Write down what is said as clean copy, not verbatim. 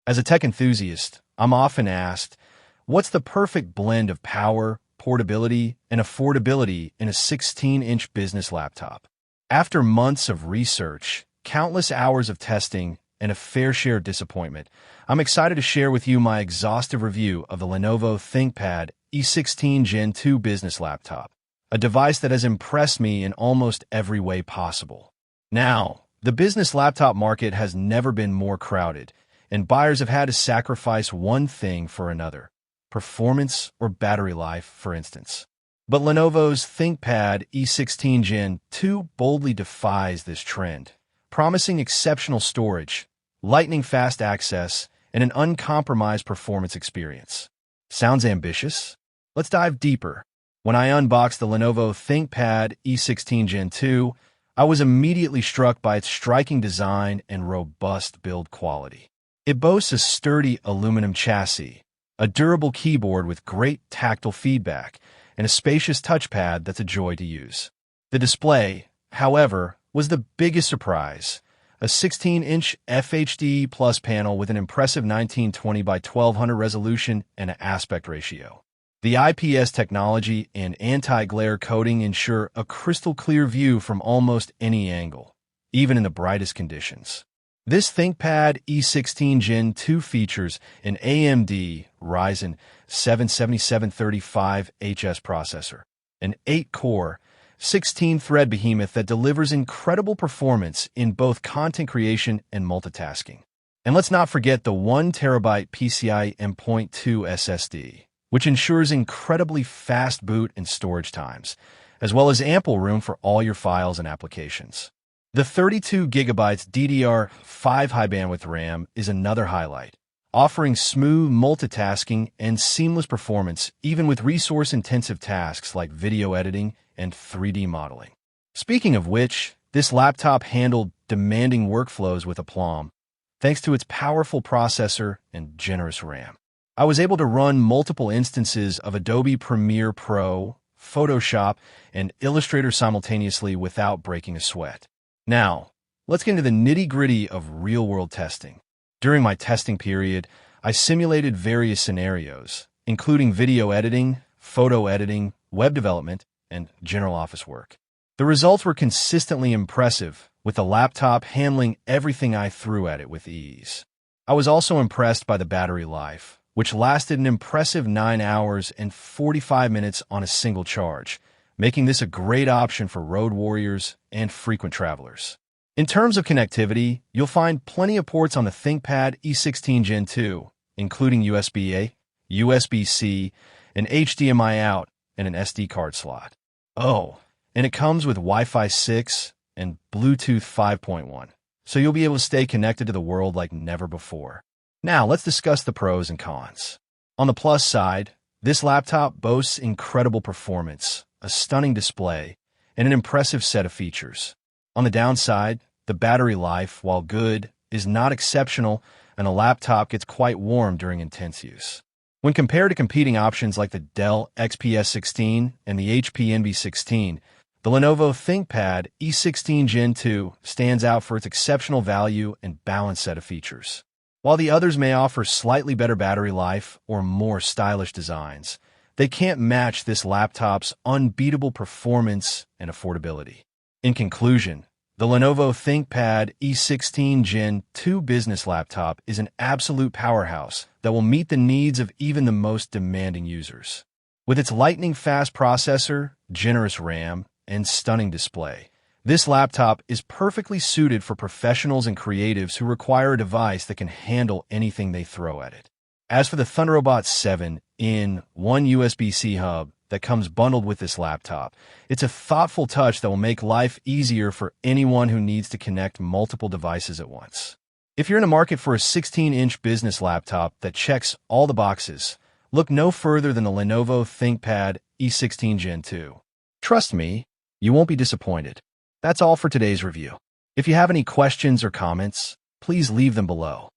As a tech enthusiast, I'm often asked, what's the perfect blend of power, portability, and affordability in a 16-inch business laptop? After months of research, countless hours of testing, and a fair share of disappointment, I'm excited to share with you my exhaustive review of the Lenovo ThinkPad E16 Gen 2 business laptop, a device that has impressed me in almost every way possible. Now, the business laptop market has never been more crowded, and buyers have had to sacrifice one thing for another, performance or battery life, for instance. But Lenovo's ThinkPad E16 Gen 2 boldly defies this trend, promising exceptional storage, lightning-fast access, and an uncompromised performance experience. Sounds ambitious? Let's dive deeper. When I unboxed the Lenovo ThinkPad E16 Gen 2, I was immediately struck by its striking design and robust build quality. It boasts a sturdy aluminum chassis, a durable keyboard with great tactile feedback, and a spacious touchpad that's a joy to use. The display, however, was the biggest surprise. A 16-inch FHD Plus panel with an impressive 1920 by 1200 resolution and an aspect ratio. The IPS technology and anti-glare coating ensure a crystal-clear view from almost any angle, even in the brightest conditions. This ThinkPad E16 Gen 2 features an AMD Ryzen 7 7735HS processor, an 8-core, 16-thread behemoth that delivers incredible performance in both content creation and multitasking. And let's not forget the 1TB PCIe M.2 SSD, which ensures incredibly fast boot and storage times, as well as ample room for all your files and applications. The 32GB DDR5 high-bandwidth RAM is another highlight, offering smooth multitasking and seamless performance even with resource-intensive tasks like video editing and 3D modeling. Speaking of which, this laptop handled demanding workflows with aplomb, thanks to its powerful processor and generous RAM. I was able to run multiple instances of Adobe Premiere Pro, Photoshop, and Illustrator simultaneously without breaking a sweat. Now, let's get into the nitty-gritty of real-world testing. During my testing period, I simulated various scenarios, including video editing, photo editing, web development, and general office work. The results were consistently impressive, with the laptop handling everything I threw at it with ease. I was also impressed by the battery life, which lasted an impressive 9 hours and 45 minutes on a single charge, making this a great option for road warriors and frequent travelers. In terms of connectivity, you'll find plenty of ports on the ThinkPad E16 Gen 2, including USB-A, USB-C, an HDMI out, and an SD card slot. Oh, and it comes with Wi-Fi 6 and Bluetooth 5.1, so you'll be able to stay connected to the world like never before. Now, let's discuss the pros and cons. On the plus side, this laptop boasts incredible performance, a stunning display, and an impressive set of features. On the downside, the battery life, while good, is not exceptional, and the laptop gets quite warm during intense use. When compared to competing options like the Dell XPS 16 and the HP Envy 16, the Lenovo ThinkPad E16 Gen 2 stands out for its exceptional value and balanced set of features. While the others may offer slightly better battery life or more stylish designs, they can't match this laptop's unbeatable performance and affordability. In conclusion, the Lenovo ThinkPad E16 Gen 2 business laptop is an absolute powerhouse that will meet the needs of even the most demanding users. With its lightning-fast processor, generous RAM, and stunning display, this laptop is perfectly suited for professionals and creatives who require a device that can handle anything they throw at it. As for the Thunderbolt 7-in-1 USB-C hub that comes bundled with this laptop, it's a thoughtful touch that will make life easier for anyone who needs to connect multiple devices at once. If you're in the market for a 16-inch business laptop that checks all the boxes, look no further than the Lenovo ThinkPad E16 Gen 2. Trust me, you won't be disappointed. That's all for today's review. If you have any questions or comments, please leave them below.